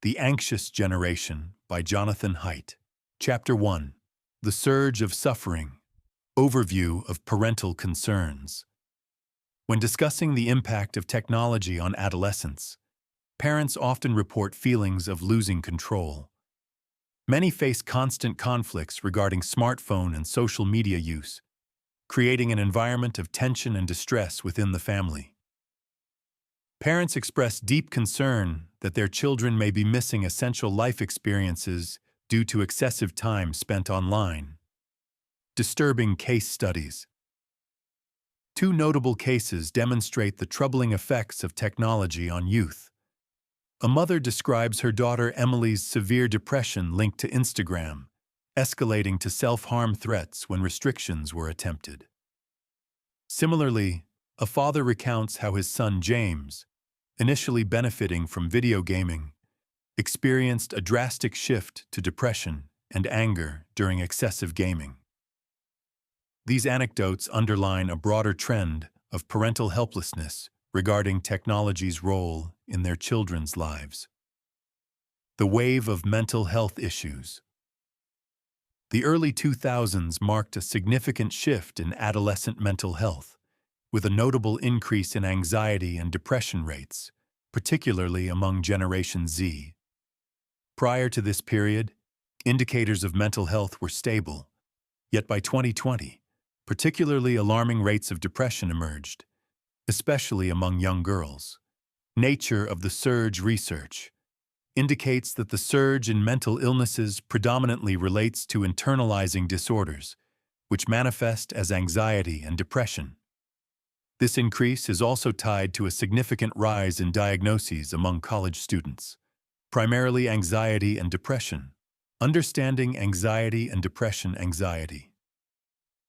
The Anxious Generation by Jonathan Haidt. Chapter 1. The Surge of Suffering. Overview of Parental Concerns. When discussing the impact of technology on adolescents, parents often report feelings of losing control. Many face constant conflicts regarding smartphone and social media use, creating an environment of tension and distress within the family. Parents express deep concern that their children may be missing essential life experiences due to excessive time spent online. Disturbing case studies. Two notable cases demonstrate the troubling effects of technology on youth. A mother describes her daughter Emily's severe depression linked to Instagram, escalating to self-harm threats when restrictions were attempted. Similarly, a father recounts how his son James, initially benefiting from video gaming, experienced a drastic shift to depression and anger during excessive gaming. These anecdotes underline a broader trend of parental helplessness regarding technology's role in their children's lives. The wave of mental health issues. The early 2000s marked a significant shift in adolescent mental health, with a notable increase in anxiety and depression rates, particularly among Generation Z. Prior to this period, indicators of mental health were stable, yet by 2020, particularly alarming rates of depression emerged, especially among young girls. Nature of the surge research indicates that the surge in mental illnesses predominantly relates to internalizing disorders, which manifest as anxiety and depression. This increase is also tied to a significant rise in diagnoses among college students, primarily anxiety and depression. Understanding anxiety and depression. Anxiety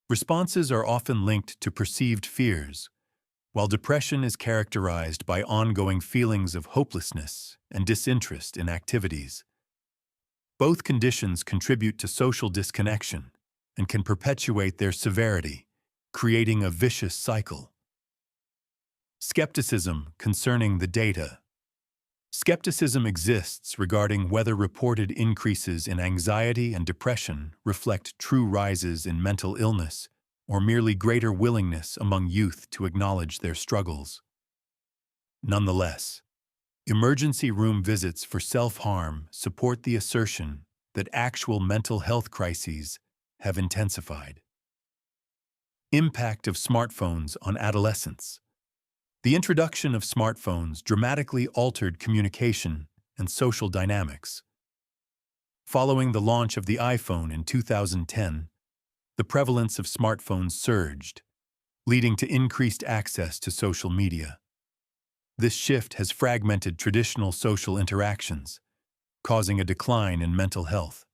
responses are often linked to perceived fears, while depression is characterized by ongoing feelings of hopelessness and disinterest in activities. Both conditions contribute to social disconnection and can perpetuate their severity, creating a vicious cycle. Skepticism concerning the data. Skepticism exists regarding whether reported increases in anxiety and depression reflect true rises in mental illness or merely greater willingness among youth to acknowledge their struggles. Nonetheless, emergency room visits for self-harm support the assertion that actual mental health crises have intensified. Impact of smartphones on adolescents. The introduction of smartphones dramatically altered communication and social dynamics. Following the launch of the iPhone in 2010, the prevalence of smartphones surged, leading to increased access to social media. This shift has fragmented traditional social interactions, causing a decline in mental health.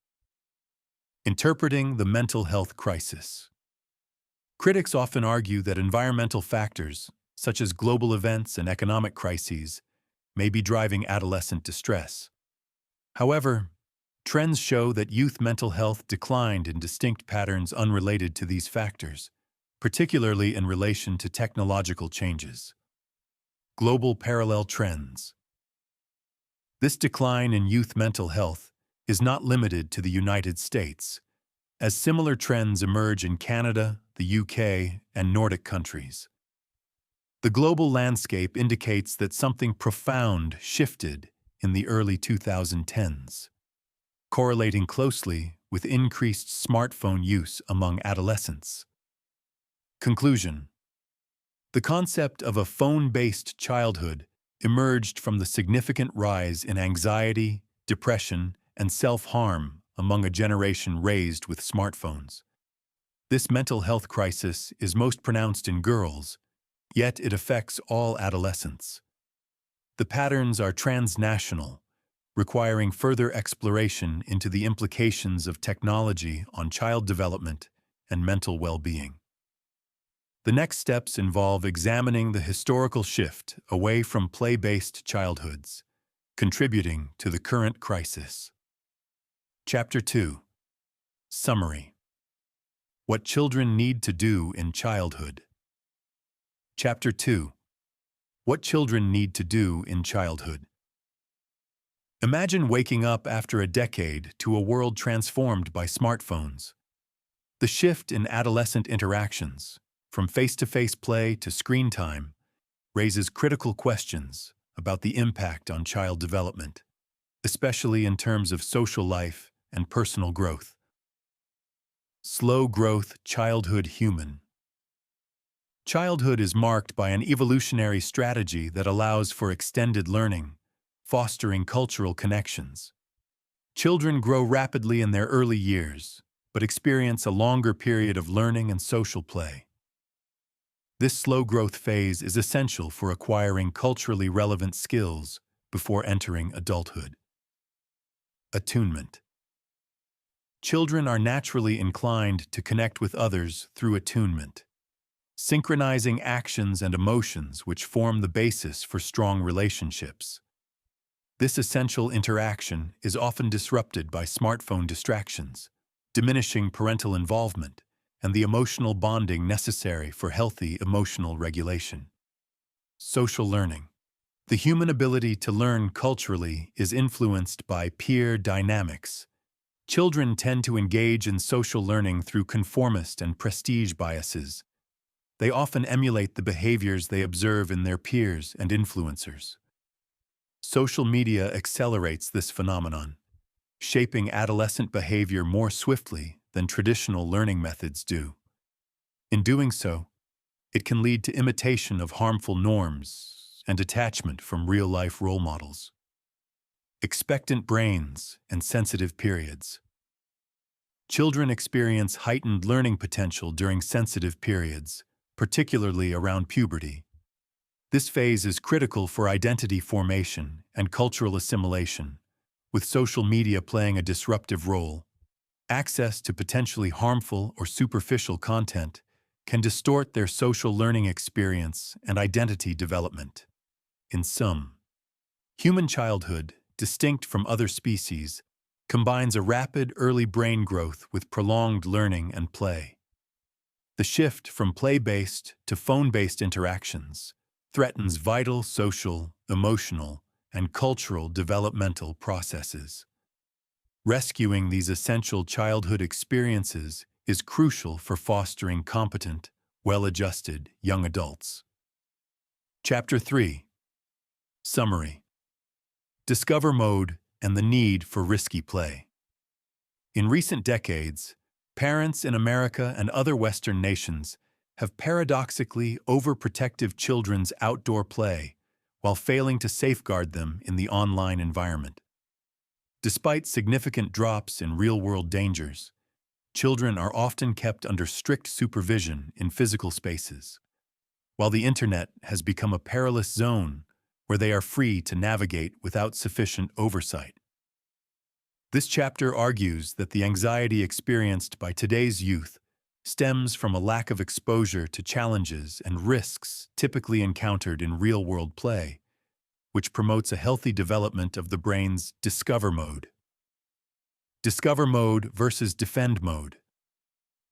Interpreting the mental health crisis. Critics often argue that environmental factors, such as global events and economic crises, may be driving adolescent distress. However, trends show that youth mental health declined in distinct patterns unrelated to these factors, particularly in relation to technological changes. Global parallel trends. This decline in youth mental health is not limited to the United States, as similar trends emerge in Canada, the UK, and Nordic countries. The global landscape indicates that something profound shifted in the early 2010s, correlating closely with increased smartphone use among adolescents. Conclusion. The concept of a phone-based childhood emerged from the significant rise in anxiety, depression, and self-harm among a generation raised with smartphones. This mental health crisis is most pronounced in girls, yet it affects all adolescents. The patterns are transnational, requiring further exploration into the implications of technology on child development and mental well-being. The next steps involve examining the historical shift away from play-based childhoods, contributing to the current crisis. Chapter 2. Summary. What children need to do in childhood. Chapter 2. What children need to do in childhood. Imagine waking up after a decade to a world transformed by smartphones. The shift in adolescent interactions, from face-to-face play to screen time, raises critical questions about the impact on child development, especially in terms of social life and personal growth. Slow growth childhood human. Childhood is marked by an evolutionary strategy that allows for extended learning, fostering cultural connections. Children grow rapidly in their early years, but experience a longer period of learning and social play. This slow growth phase is essential for acquiring culturally relevant skills before entering adulthood. Attunement. Children are naturally inclined to connect with others through attunement, synchronizing actions and emotions which form the basis for strong relationships. This essential interaction is often disrupted by smartphone distractions, diminishing parental involvement and the emotional bonding necessary for healthy emotional regulation. Social learning. The human ability to learn culturally is influenced by peer dynamics. Children tend to engage in social learning through conformist and prestige biases. They often emulate the behaviors they observe in their peers and influencers. Social media accelerates this phenomenon, shaping adolescent behavior more swiftly than traditional learning methods do. In doing so, it can lead to imitation of harmful norms and detachment from real-life role models. Expectant brains and sensitive periods. Children experience heightened learning potential during sensitive periods, particularly around puberty. This phase is critical for identity formation and cultural assimilation, with social media playing a disruptive role. Access to potentially harmful or superficial content can distort their social learning experience and identity development. In sum, human childhood, distinct from other species, combines a rapid early brain growth with prolonged learning and play. The shift from play-based to phone-based interactions threatens vital social, emotional, and cultural developmental processes. Rescuing these essential childhood experiences is crucial for fostering competent, well-adjusted young adults. Chapter 3. Summary. Discover mode and the need for risky play. In recent decades, parents in America and other Western nations have paradoxically overprotective children's outdoor play while failing to safeguard them in the online environment. Despite significant drops in real-world dangers, children are often kept under strict supervision in physical spaces, while the internet has become a perilous zone where they are free to navigate without sufficient oversight. This chapter argues that the anxiety experienced by today's youth stems from a lack of exposure to challenges and risks typically encountered in real-world play, which promotes a healthy development of the brain's discover mode. Discover mode versus defend mode.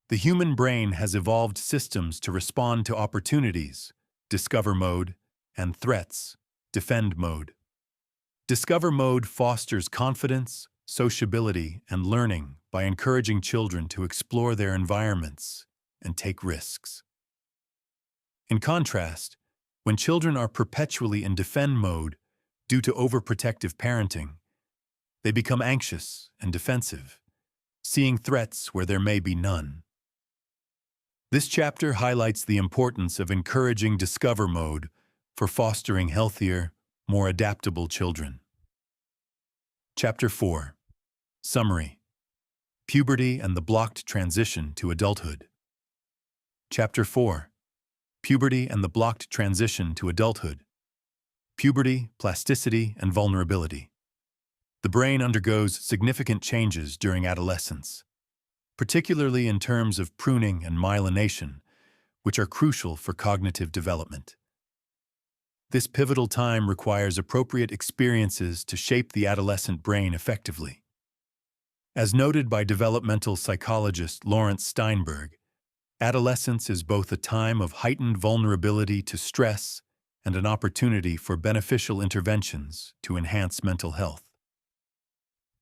The human brain has evolved systems to respond to opportunities, discover mode, and threats, defend mode. Discover mode fosters confidence, sociability, and learning by encouraging children to explore their environments and take risks. In contrast, when children are perpetually in defend mode due to overprotective parenting, they become anxious and defensive, seeing threats where there may be none. This chapter highlights the importance of encouraging discover mode for fostering healthier, more adaptable children. Chapter 4. Summary. Puberty and the blocked transition to adulthood. Chapter 4. Puberty and the blocked transition to adulthood. Puberty, plasticity, and vulnerability. The brain undergoes significant changes during adolescence, particularly in terms of pruning and myelination, which are crucial for cognitive development. This pivotal time requires appropriate experiences to shape the adolescent brain effectively. As noted by developmental psychologist Lawrence Steinberg, adolescence is both a time of heightened vulnerability to stress and an opportunity for beneficial interventions to enhance mental health.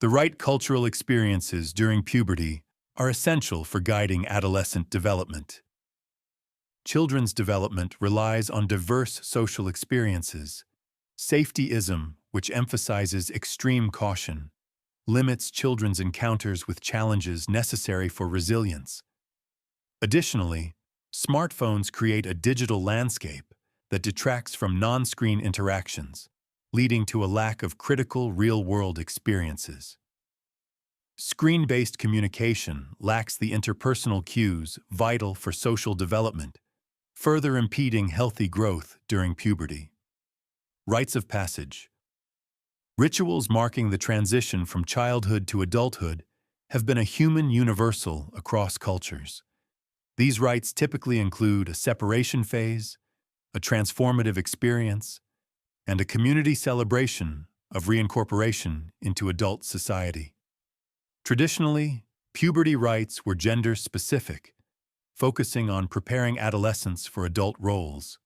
The right cultural experiences during puberty are essential for guiding adolescent development. Children's development relies on diverse social experiences. Safetyism, which emphasizes extreme caution, limits children's encounters with challenges necessary for resilience. Additionally, smartphones create a digital landscape that detracts from non-screen interactions, leading to a lack of critical real-world experiences. Screen-based communication lacks the interpersonal cues vital for social development, further impeding healthy growth during puberty. Rites of passage. Rituals marking the transition from childhood to adulthood have been a human universal across cultures. These rites typically include a separation phase, a transformative experience, and a community celebration of reincorporation into adult society. Traditionally, puberty rites were gender-specific, focusing on preparing adolescents for adult roles.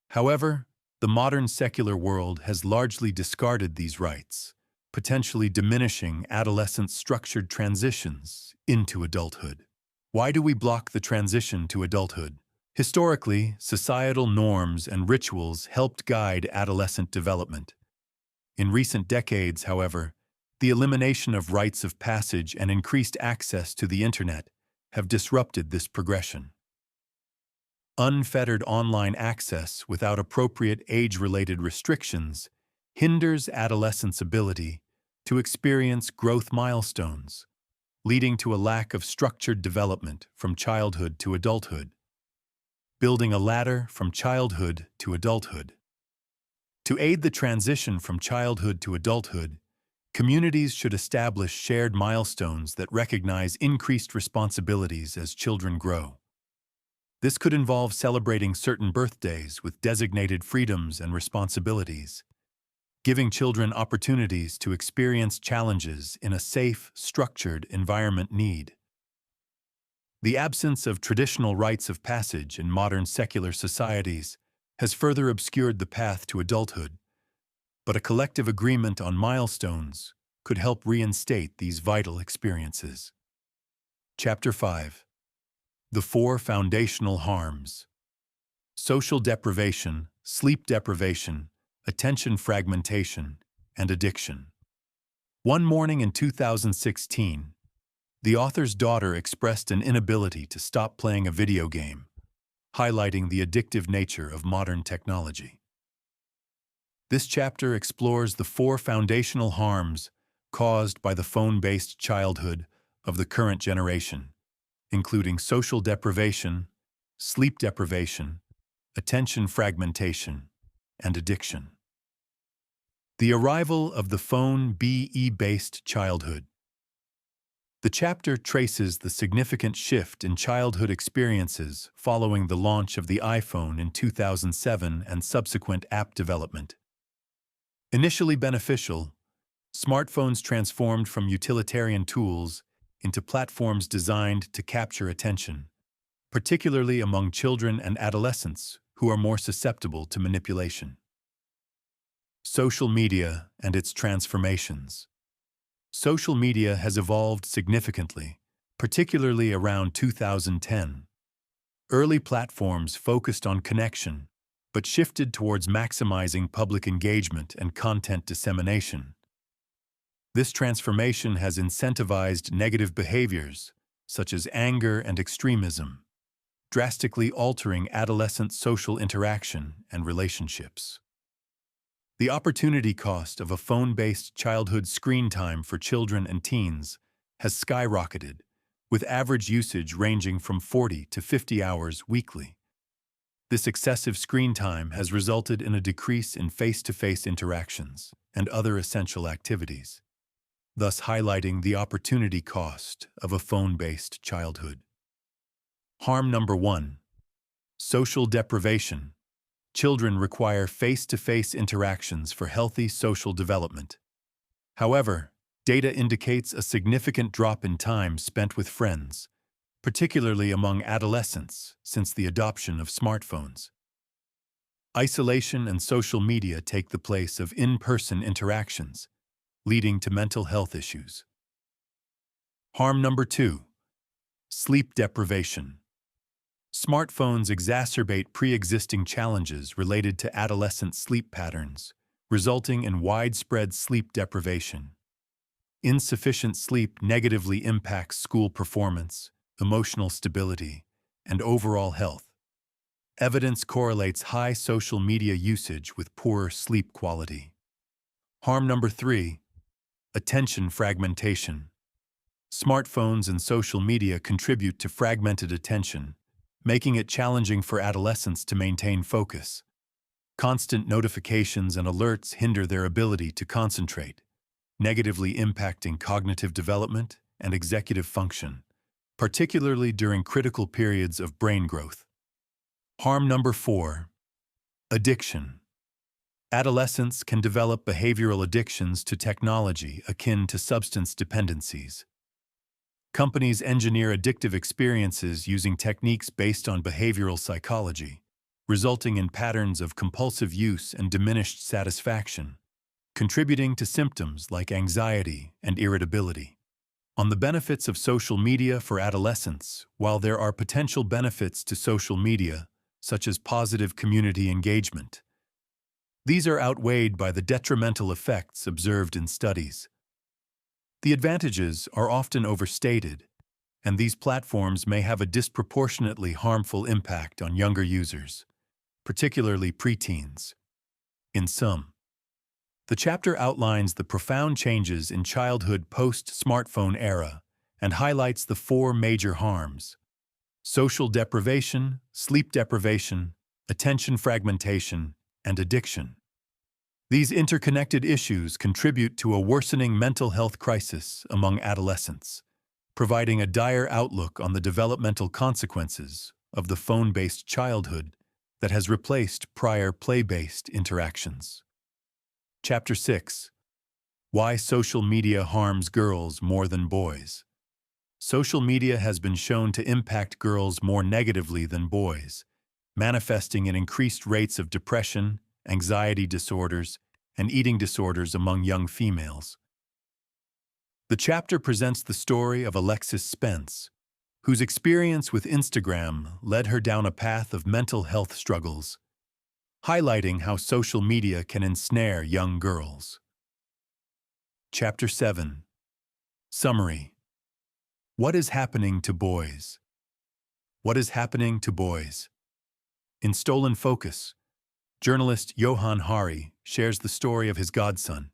However, the modern secular world has largely discarded these rites, potentially diminishing adolescents' structured transitions into adulthood. Why do we block the transition to adulthood? Historically, societal norms and rituals helped guide adolescent development. In recent decades, however, the elimination of rites of passage and increased access to the internet have disrupted this progression. Unfettered online access without appropriate age-related restrictions hinders adolescents' ability to experience growth milestones, leading to a lack of structured development from childhood to adulthood. Building a ladder from childhood to adulthood. To aid the transition from childhood to adulthood, communities should establish shared milestones that recognize increased responsibilities as children grow. This could involve celebrating certain birthdays with designated freedoms and responsibilities, giving children opportunities to experience challenges in a safe, structured environment. The absence of traditional rites of passage in modern secular societies has further obscured the path to adulthood, but a collective agreement on milestones could help reinstate these vital experiences. Chapter 5. The 4 foundational harms. Social deprivation, sleep deprivation, attention fragmentation, and addiction. One morning in 2016, the author's daughter expressed an inability to stop playing a video game, highlighting the addictive nature of modern technology. This chapter explores the 4 foundational harms caused by the phone-based childhood of the current generation, including social deprivation, sleep deprivation, attention fragmentation, and addiction. The arrival of the phone-based childhood. The chapter traces the significant shift in childhood experiences following the launch of the iPhone in 2007 and subsequent app development. Initially beneficial, smartphones transformed from utilitarian tools into platforms designed to capture attention, particularly among children and adolescents who are more susceptible to manipulation. Social media and its transformations. Social media has evolved significantly, particularly around 2010. Early platforms focused on connection, but shifted towards maximizing public engagement and content dissemination. This transformation has incentivized negative behaviors, such as anger and extremism, drastically altering adolescent social interaction and relationships. The opportunity cost of a phone-based childhood screen time for children and teens has skyrocketed, with average usage ranging from 40 to 50 hours weekly. This excessive screen time has resulted in a decrease in face-to-face interactions and other essential activities, thus highlighting the opportunity cost of a phone-based childhood. Harm number 1. Social deprivation. Children require face-to-face interactions for healthy social development. However, data indicates a significant drop in time spent with friends, particularly among adolescents since the adoption of smartphones. Isolation and social media take the place of in-person interactions, leading to mental health issues. Harm number 2. Sleep deprivation. Smartphones exacerbate pre-existing challenges related to adolescent sleep patterns, resulting in widespread sleep deprivation. Insufficient sleep negatively impacts school performance, emotional stability, and overall health. Evidence correlates high social media usage with poorer sleep quality. Harm number 3. Attention fragmentation. Smartphones and social media contribute to fragmented attention, making it challenging for adolescents to maintain focus. Constant notifications and alerts hinder their ability to concentrate, negatively impacting cognitive development and executive function, particularly during critical periods of brain growth. Harm number 4. Addiction. Adolescents can develop behavioral addictions to technology akin to substance dependencies. Companies engineer addictive experiences using techniques based on behavioral psychology, resulting in patterns of compulsive use and diminished satisfaction, contributing to symptoms like anxiety and irritability. On the benefits of social media for adolescents, while there are potential benefits to social media, such as positive community engagement, these are outweighed by the detrimental effects observed in studies. The advantages are often overstated, and these platforms may have a disproportionately harmful impact on younger users, particularly preteens. In sum, the chapter outlines the profound changes in childhood post-smartphone era and highlights the 4 major harms: social deprivation, sleep deprivation, attention fragmentation, and addiction. These interconnected issues contribute to a worsening mental health crisis among adolescents, providing a dire outlook on the developmental consequences of the phone-based childhood that has replaced prior play-based interactions. Chapter 6. Why social media harms girls more than boys. Social media has been shown to impact girls more negatively than boys, manifesting in increased rates of depression, anxiety disorders, and eating disorders among young females. The chapter presents the story of Alexis Spence, whose experience with Instagram led her down a path of mental health struggles, highlighting how social media can ensnare young girls. Chapter 7. Summary. What is happening to boys? What is happening to boys? In Stolen Focus, journalist Johan Hari shares the story of his godson,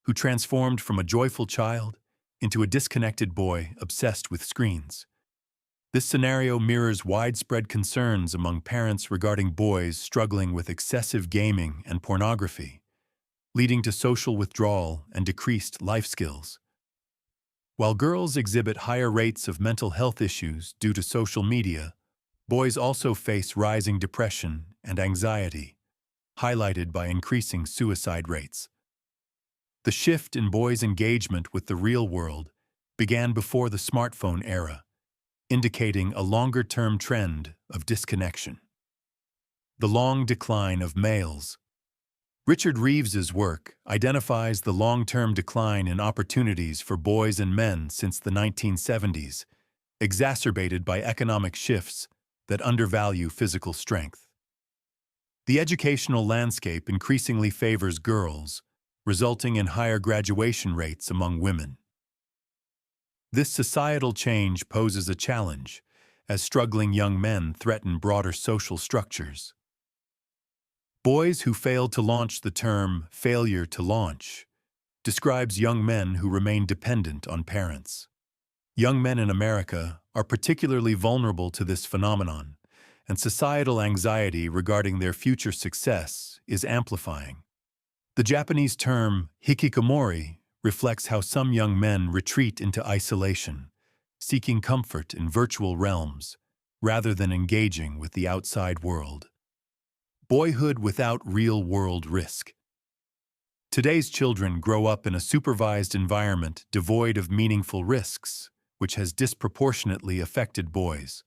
who transformed from a joyful child into a disconnected boy obsessed with screens. This scenario mirrors widespread concerns among parents regarding boys struggling with excessive gaming and pornography, leading to social withdrawal and decreased life skills. While girls exhibit higher rates of mental health issues due to social media, boys also face rising depression and anxiety, highlighted by increasing suicide rates. The shift in boys' engagement with the real world began before the smartphone era, indicating a longer-term trend of disconnection. The long decline of males. Richard Reeves's work identifies the long-term decline in opportunities for boys and men since the 1970s, exacerbated by economic shifts that undervalue physical strength. The educational landscape increasingly favors girls, resulting in higher graduation rates among women. This societal change poses a challenge, as struggling young men threaten broader social structures. Boys Who Failed to Launch. The term failure to launch describes young men who remain dependent on parents. Young men in America are particularly vulnerable to this phenomenon, and societal anxiety regarding their future success is amplifying. The Japanese term hikikomori reflects how some young men retreat into isolation, seeking comfort in virtual realms, rather than engaging with the outside world. Boyhood without real-world risk. Today's children grow up in a supervised environment devoid of meaningful risks, which has disproportionately affected boys.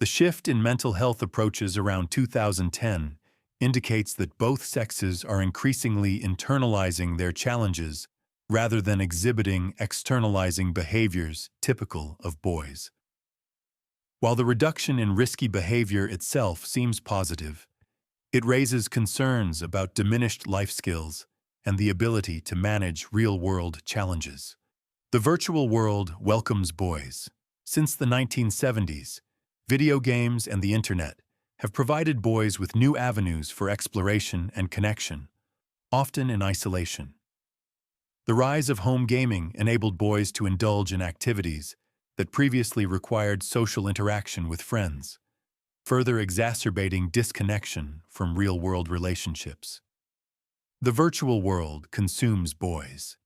The shift in mental health approaches around 2010 indicates that both sexes are increasingly internalizing their challenges rather than exhibiting externalizing behaviors typical of boys. While the reduction in risky behavior itself seems positive, it raises concerns about diminished life skills and the ability to manage real-world challenges. The virtual world welcomes boys. Since the 1970s, video games and the internet have provided boys with new avenues for exploration and connection, often in isolation. The rise of home gaming enabled boys to indulge in activities that previously required social interaction with friends, further exacerbating disconnection from real-world relationships. The virtual world consumes boys.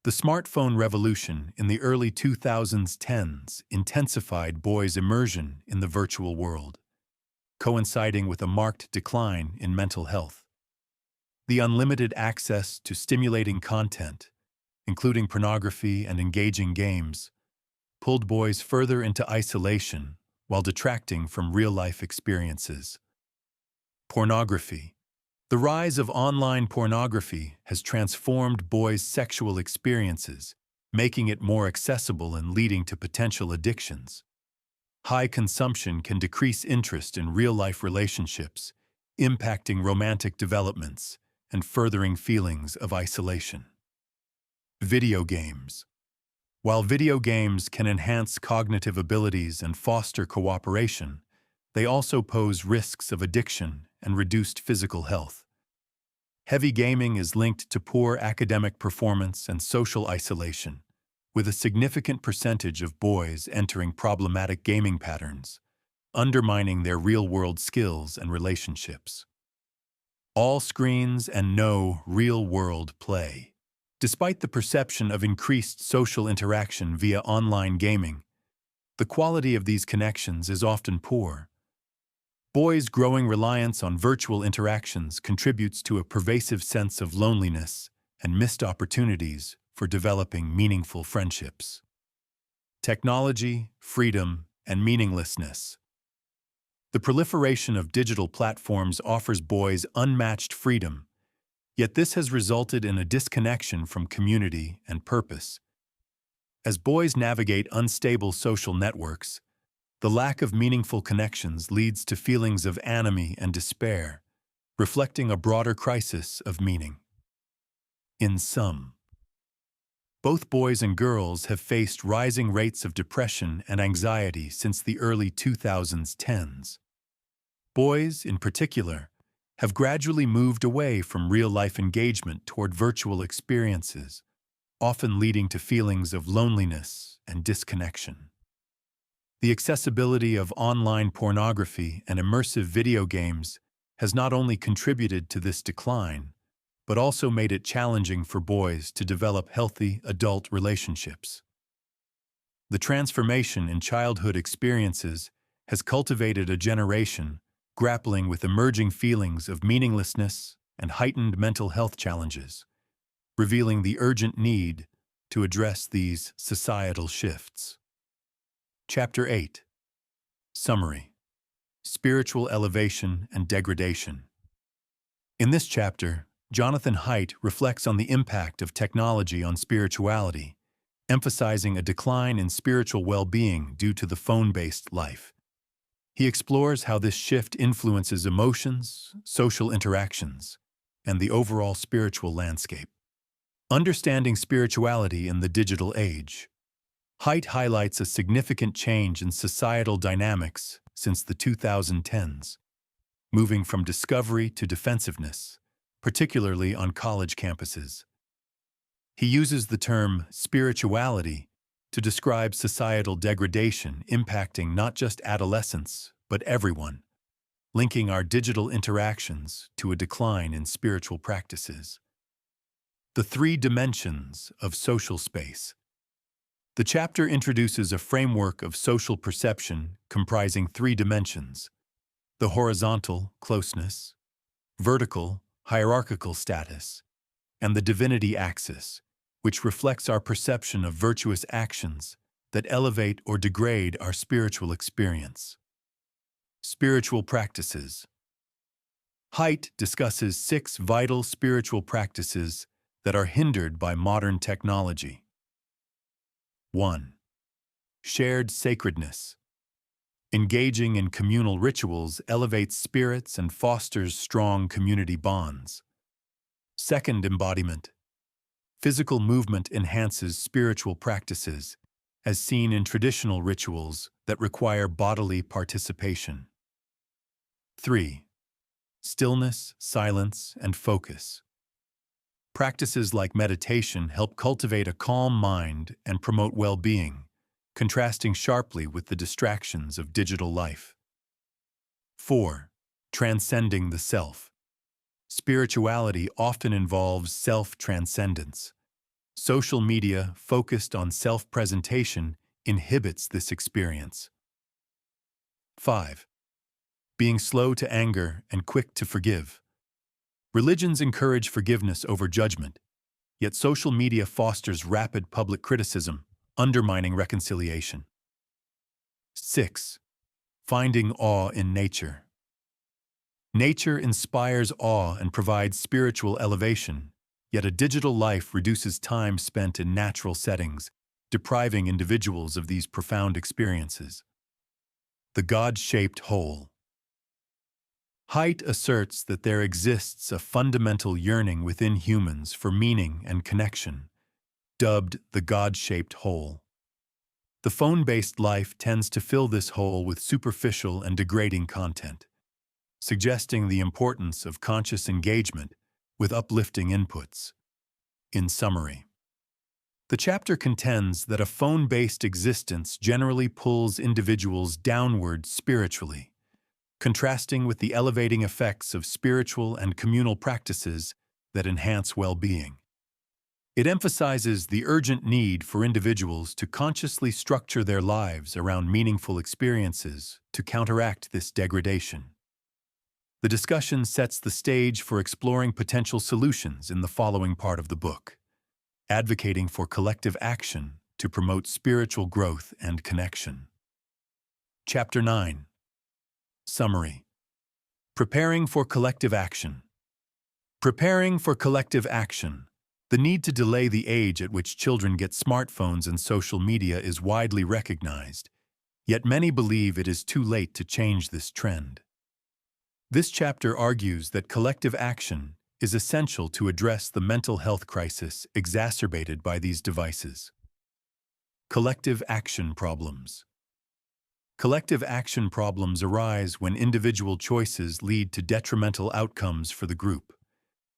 The smartphone revolution in the early 2010s intensified boys' immersion in the virtual world, coinciding with a marked decline in mental health. The unlimited access to stimulating content, including pornography and engaging games, pulled boys further into isolation while detracting from real-life experiences. Pornography. The rise of online pornography has transformed boys' sexual experiences, making it more accessible and leading to potential addictions. High consumption can decrease interest in real-life relationships, impacting romantic developments and furthering feelings of isolation. Video games. While video games can enhance cognitive abilities and foster cooperation, they also pose risks of addiction and reduced physical health. Heavy gaming is linked to poor academic performance and social isolation, with a significant percentage of boys entering problematic gaming patterns, undermining their real-world skills and relationships. All screens and no real-world play. Despite the perception of increased social interaction via online gaming, the quality of these connections is often poor. Boys' growing reliance on virtual interactions contributes to a pervasive sense of loneliness and missed opportunities for developing meaningful friendships. Technology, freedom, and meaninglessness. The proliferation of digital platforms offers boys unmatched freedom, yet this has resulted in a disconnection from community and purpose. As boys navigate unstable social networks, the lack of meaningful connections leads to feelings of anomie and despair, reflecting a broader crisis of meaning. In sum, both boys and girls have faced rising rates of depression and anxiety since the early 2010s. Boys, in particular, have gradually moved away from real-life engagement toward virtual experiences, often leading to feelings of loneliness and disconnection. The accessibility of online pornography and immersive video games has not only contributed to this decline, but also made it challenging for boys to develop healthy adult relationships. The transformation in childhood experiences has cultivated a generation grappling with emerging feelings of meaninglessness and heightened mental health challenges, revealing the urgent need to address these societal shifts. Chapter 8. Summary. Spiritual Elevation and Degradation. In this chapter, Jonathan Haidt reflects on the impact of technology on spirituality, emphasizing a decline in spiritual well-being due to the phone-based life. He explores how this shift influences emotions, social interactions, and the overall spiritual landscape. Understanding spirituality in the digital age. Haidt highlights a significant change in societal dynamics since the 2010s, moving from discovery to defensiveness, particularly on college campuses. He uses the term spirituality to describe societal degradation impacting not just adolescents, but everyone, linking our digital interactions to a decline in spiritual practices. The three dimensions of social space. The chapter introduces a framework of social perception comprising three dimensions: the horizontal, closeness; vertical, hierarchical status; and the divinity axis, which reflects our perception of virtuous actions that elevate or degrade our spiritual experience. Spiritual practices. Haidt discusses 6 vital spiritual practices that are hindered by modern technology. 1. Shared sacredness. Engaging in communal rituals elevates spirits and fosters strong community bonds. Second embodiment. Physical movement enhances spiritual practices, as seen in traditional rituals that require bodily participation. 3. Stillness, silence, and focus. Practices like meditation help cultivate a calm mind and promote well-being, contrasting sharply with the distractions of digital life. 4. Transcending the self. Spirituality often involves self-transcendence. Social media focused on self-presentation inhibits this experience. 5. Being slow to anger and quick to forgive. Religions encourage forgiveness over judgment, yet social media fosters rapid public criticism, undermining reconciliation. 6. Finding awe in nature. Nature inspires awe and provides spiritual elevation, yet a digital life reduces time spent in natural settings, depriving individuals of these profound experiences. The God-shaped whole. Haidt asserts that there exists a fundamental yearning within humans for meaning and connection, dubbed the God-shaped hole. The phone-based life tends to fill this hole with superficial and degrading content, suggesting the importance of conscious engagement with uplifting inputs. In summary, the chapter contends that a phone-based existence generally pulls individuals downward spiritually, contrasting with the elevating effects of spiritual and communal practices that enhance well-being. It emphasizes the urgent need for individuals to consciously structure their lives around meaningful experiences to counteract this degradation. The discussion sets the stage for exploring potential solutions in the following part of the book, advocating for collective action to promote spiritual growth and connection. Chapter 9. Summary. Preparing for collective action. Preparing for collective action. The need to delay the age at which children get smartphones and social media is widely recognized, yet many believe it is too late to change this trend. This chapter argues that collective action is essential to address the mental health crisis exacerbated by these devices. Collective action problems. Collective action problems arise when individual choices lead to detrimental outcomes for the group,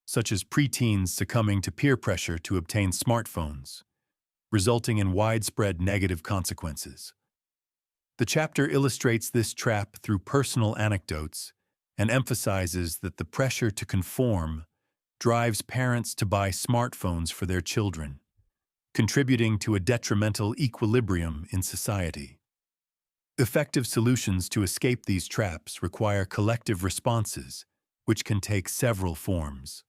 such as preteens succumbing to peer pressure to obtain smartphones, resulting in widespread negative consequences. The chapter illustrates this trap through personal anecdotes and emphasizes that the pressure to conform drives parents to buy smartphones for their children, contributing to a detrimental equilibrium in society. Effective solutions to escape these traps require collective responses, which can take several forms.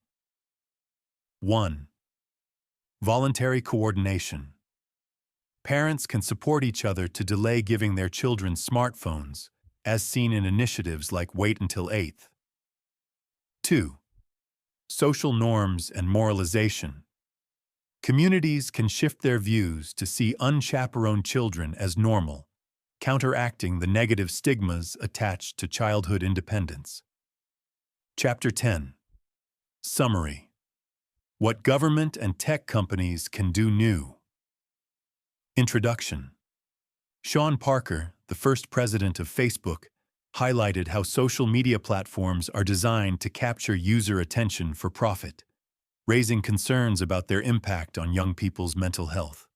1. Voluntary coordination. Parents can support each other to delay giving their children smartphones, as seen in initiatives like Wait Until 8th. 2. Social norms and moralization. Communities can shift their views to see unchaperoned children as normal, counteracting the negative stigmas attached to childhood independence. Chapter 10. Summary. What government and tech companies can do new. Introduction. Sean Parker, the first president of Facebook, highlighted how social media platforms are designed to capture user attention for profit, raising concerns about their impact on young people's mental health.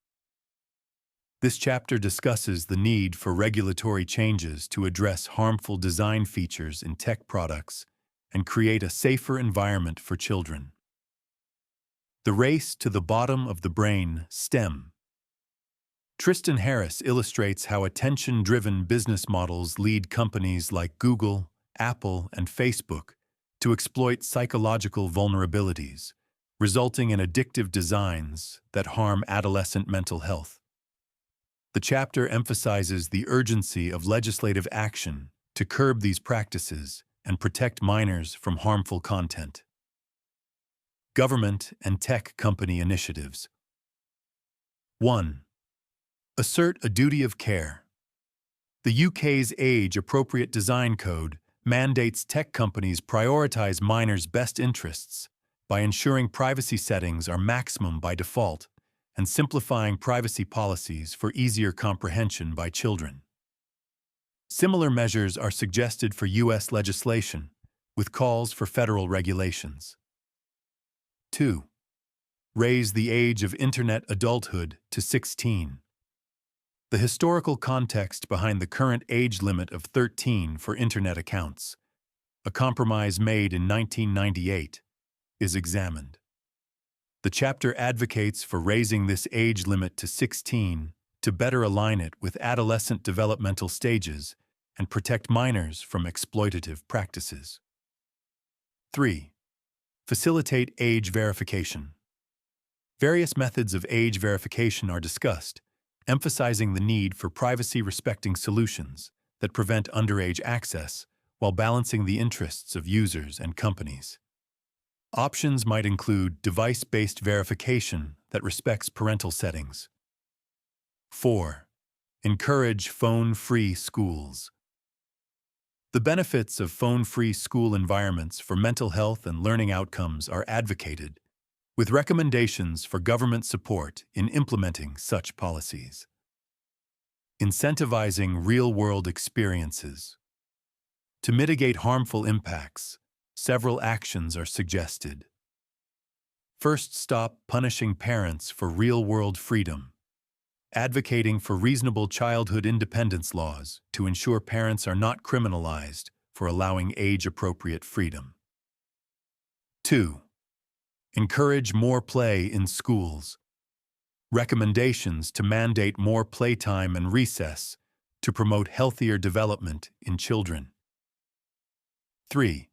This chapter discusses the need for regulatory changes to address harmful design features in tech products and create a safer environment for children. The race to the bottom of the brain, STEM. Tristan Harris illustrates how attention-driven business models lead companies like Google, Apple, and Facebook to exploit psychological vulnerabilities, resulting in addictive designs that harm adolescent mental health. The chapter emphasizes the urgency of legislative action to curb these practices and protect minors from harmful content. Government and tech company initiatives. 1. Assert a duty of care. The UK's Age-Appropriate Design Code mandates tech companies prioritize minors' best interests by ensuring privacy settings are maximum by default and simplifying privacy policies for easier comprehension by children. Similar measures are suggested for US legislation, with calls for federal regulations. 2. Raise the age of Internet adulthood to 16. The historical context behind the current age limit of 13 for Internet accounts, a compromise made in 1998, is examined. The chapter advocates for raising this age limit to 16 to better align it with adolescent developmental stages and protect minors from exploitative practices. 3. Facilitate age verification. Various methods of age verification are discussed, emphasizing the need for privacy-respecting solutions that prevent underage access while balancing the interests of users and companies. Options might include device-based verification that respects parental settings. 4. Encourage phone-free schools. The benefits of phone-free school environments for mental health and learning outcomes are advocated, with recommendations for government support in implementing such policies. Incentivizing real-world experiences. To mitigate harmful impacts, several actions are suggested. First, stop punishing parents for real-world freedom, advocating for reasonable childhood independence laws to ensure parents are not criminalized for allowing age-appropriate freedom. 2. Encourage more play in schools. Recommendations to mandate more playtime and recess to promote healthier development in children. 3.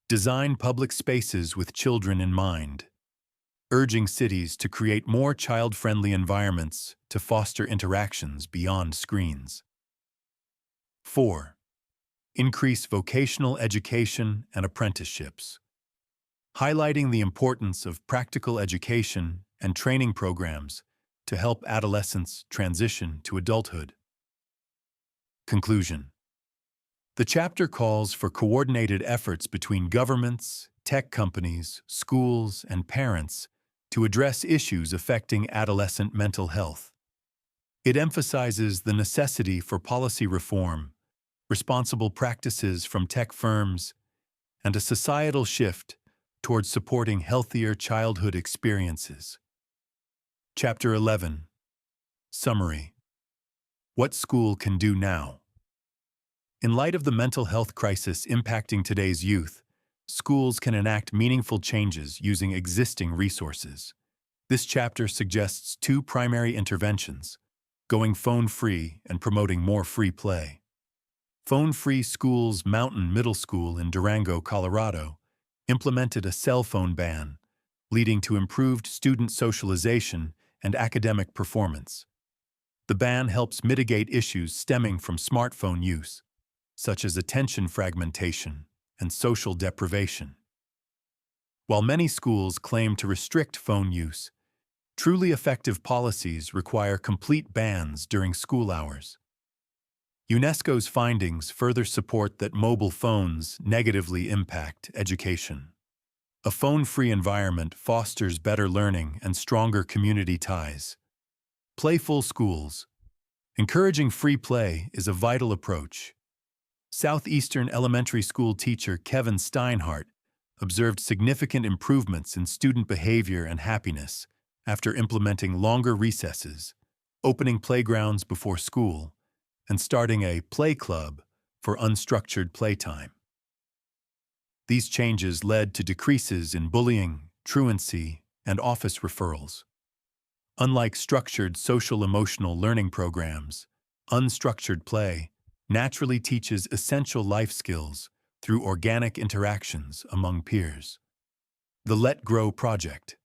Design public spaces with children in mind, urging cities to create more child-friendly environments to foster interactions beyond screens. 4. Increase vocational education and apprenticeships, highlighting the importance of practical education and training programs to help adolescents transition to adulthood. Conclusion. The chapter calls for coordinated efforts between governments, tech companies, schools, and parents to address issues affecting adolescent mental health. It emphasizes the necessity for policy reform, responsible practices from tech firms, and a societal shift towards supporting healthier childhood experiences. Chapter 11. Summary. What school can do now? In light of the mental health crisis impacting today's youth, schools can enact meaningful changes using existing resources. This chapter suggests two primary interventions: going phone-free and promoting more free play. Phone-free Schools Mountain Middle School in Durango, Colorado, implemented a cell phone ban, leading to improved student socialization and academic performance. The ban helps mitigate issues stemming from smartphone use, such as attention fragmentation and social deprivation. While many schools claim to restrict phone use, truly effective policies require complete bans during school hours. UNESCO's findings further support that mobile phones negatively impact education. A phone-free environment fosters better learning and stronger community ties. Playful schools. Encouraging free play is a vital approach. Southeastern elementary school teacher Kevin Steinhardt observed significant improvements in student behavior and happiness after implementing longer recesses, opening playgrounds before school, and starting a play club for unstructured playtime. These changes led to decreases in bullying, truancy, and office referrals. Unlike structured social-emotional learning programs, unstructured play naturally teaches essential life skills through organic interactions among peers. The Let Grow Project.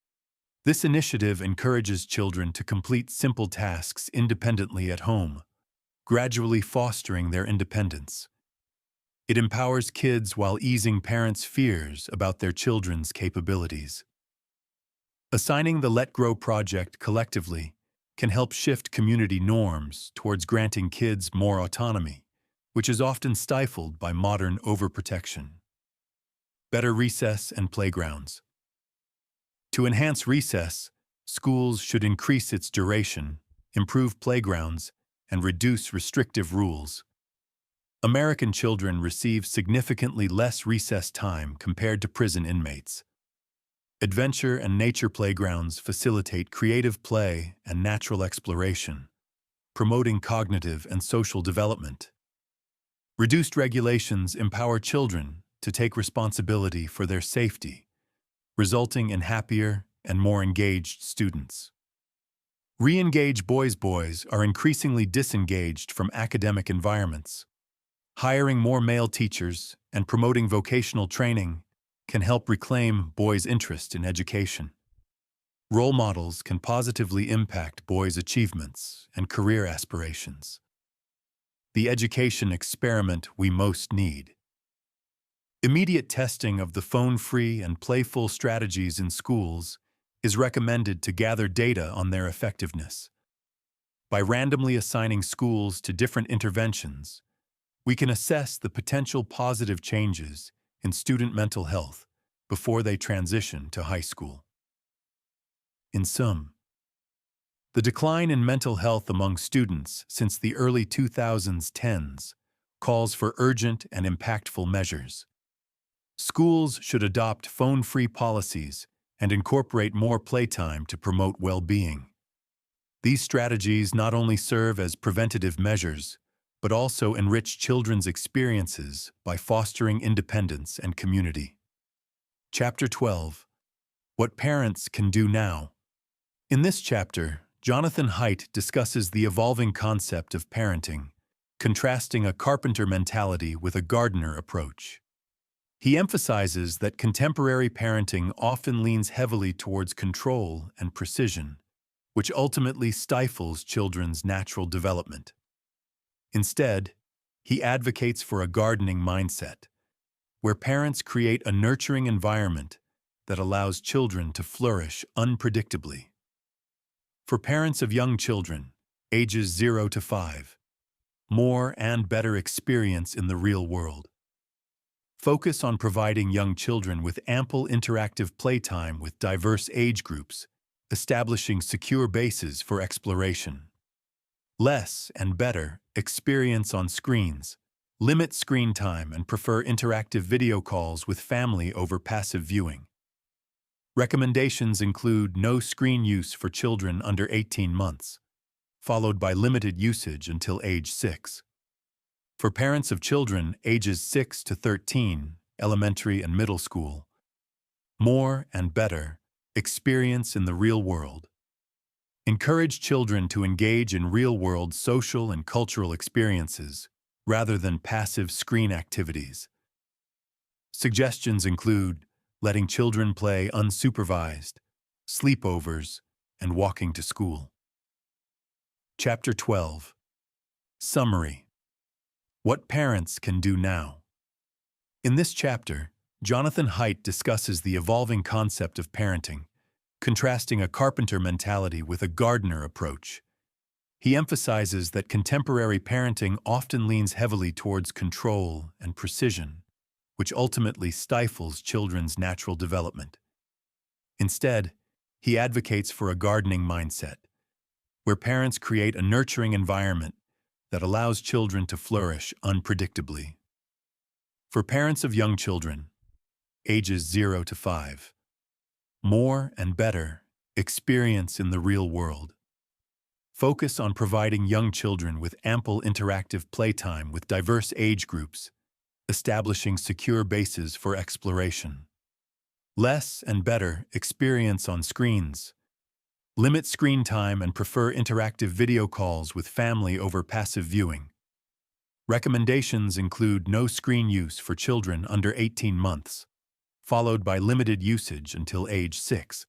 This initiative encourages children to complete simple tasks independently at home, gradually fostering their independence. It empowers kids while easing parents' fears about their children's capabilities. Assigning the Let Grow project collectively can help shift community norms towards granting kids more autonomy, which is often stifled by modern overprotection. Better recess and playgrounds. To enhance recess, schools should increase its duration, improve playgrounds, and reduce restrictive rules. American children receive significantly less recess time compared to prison inmates. Adventure and nature playgrounds facilitate creative play and natural exploration, promoting cognitive and social development. Reduced regulations empower children to take responsibility for their safety, resulting in happier and more engaged students. Re-engage boys are increasingly disengaged from academic environments. Hiring more male teachers and promoting vocational training can help reclaim boys' interest in education. Role models can positively impact boys' achievements and career aspirations. The education experiment we most need. Immediate testing of the phone-free and playful strategies in schools is recommended to gather data on their effectiveness. By randomly assigning schools to different interventions, we can assess the potential positive changes in student mental health before they transition to high school. In sum, the decline in mental health among students since the early 2010s calls for urgent and impactful measures. Schools should adopt phone-free policies and incorporate more playtime to promote well-being. These strategies not only serve as preventative measures, but also enrich children's experiences by fostering independence and community. Chapter 12. What Parents Can Do Now. In this chapter, Jonathan Haidt discusses the evolving concept of parenting, contrasting a carpenter mentality with a gardener approach. He emphasizes that contemporary parenting often leans heavily towards control and precision, which ultimately stifles children's natural development. Instead, he advocates for a gardening mindset, where parents create a nurturing environment that allows children to flourish unpredictably. For parents of young children, ages 0 to 5, more and better experience in the real world. Focus on providing young children with ample interactive playtime with diverse age groups, establishing secure bases for exploration. Less and better experience on screens. Limit screen time and prefer interactive video calls with family over passive viewing. Recommendations include no screen use for children under 18 months, followed by limited usage until age 6. For parents of children ages 6 to 13, elementary and middle school, more and better experience in the real world. Encourage children to engage in real-world social and cultural experiences rather than passive screen activities. Suggestions include letting children play unsupervised, sleepovers, and walking to school. Chapter 12. Summary. What Parents Can Do Now. In this chapter, Jonathan Haidt discusses the evolving concept of parenting, contrasting a carpenter mentality with a gardener approach. He emphasizes that contemporary parenting often leans heavily towards control and precision, which ultimately stifles children's natural development. Instead, he advocates for a gardening mindset, where parents create a nurturing environment that allows children to flourish unpredictably. For parents of young children, ages 0 to 5, more and better experience in the real world. Focus on providing young children with ample interactive playtime with diverse age groups, establishing secure bases for exploration. Less and better experience on screens. Limit screen time and prefer interactive video calls with family over passive viewing. Recommendations include no screen use for children under 18 months, followed by limited usage until age 6.